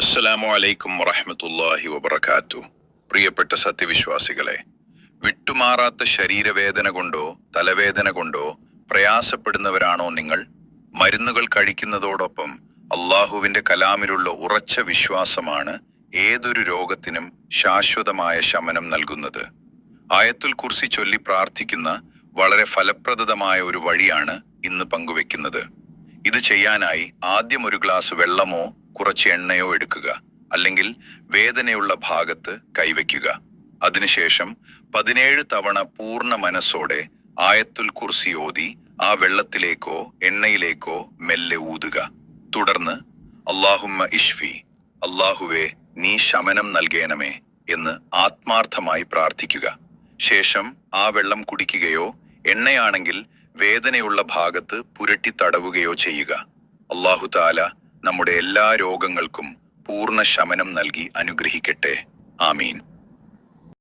അസ്സലാമു അലൈക്കും വറഹ്മത്തുള്ളാഹി വബറകാത്തു. പ്രിയപ്പെട്ട സത്യവിശ്വാസികളെ, വിട്ടുമാറാത്ത ശരീരവേദന കൊണ്ടോ തലവേദന കൊണ്ടോ പ്രയാസപ്പെടുന്നവരാണോ നിങ്ങൾ? മരുന്നുകൾ കഴിക്കുന്നതോടൊപ്പം അള്ളാഹുവിന്റെ കലാമിലുള്ള ഉറച്ച വിശ്വാസമാണ് ഏതൊരു രോഗത്തിനും ശാശ്വതമായ ശമനം നൽകുന്നത്. ആയത്തുൽ കുർസി ചൊല്ലി പ്രാർത്ഥിക്കുന്ന വളരെ ഫലപ്രദമായ ഒരു വഴിയാണ് ഇന്ന് പങ്കുവെക്കുന്നത്. ഇത് ചെയ്യാനായി ആദ്യം ഒരു ഗ്ലാസ് വെള്ളമോ കുറച്ച് എണ്ണയോ എടുക്കുക, അല്ലെങ്കിൽ വേദനയുള്ള ഭാഗത്ത് കൈവയ്ക്കുക. അതിനുശേഷം 17 തവണ പൂർണ്ണ മനസ്സോടെ ആയത്തുൽ കുർസി ഓതി ആ വെള്ളത്തിലേക്കോ എണ്ണയിലേക്കോ മെല്ലെ ഊതുക. തുടർന്ന് അല്ലാഹുമ്മ ഇഷ്ഫി, അല്ലാഹുവേ നീ ശമനം നൽകേണമേ എന്ന് ആത്മാർത്ഥമായി പ്രാർത്ഥിക്കുക. ശേഷം ആ വെള്ളം കുടിക്കുകയോ എണ്ണയാണെങ്കിൽ വേദനയുള്ള ഭാഗത്ത് പുരട്ടി തടവുകയോ ചെയ്യുക. അല്ലാഹു തആല നമ്മുടെ എല്ലാ രോഗങ്ങൾക്കും പൂർണ്ണ ശമനം നൽകി അനുഗ്രഹിക്കട്ടെ. ആമീൻ.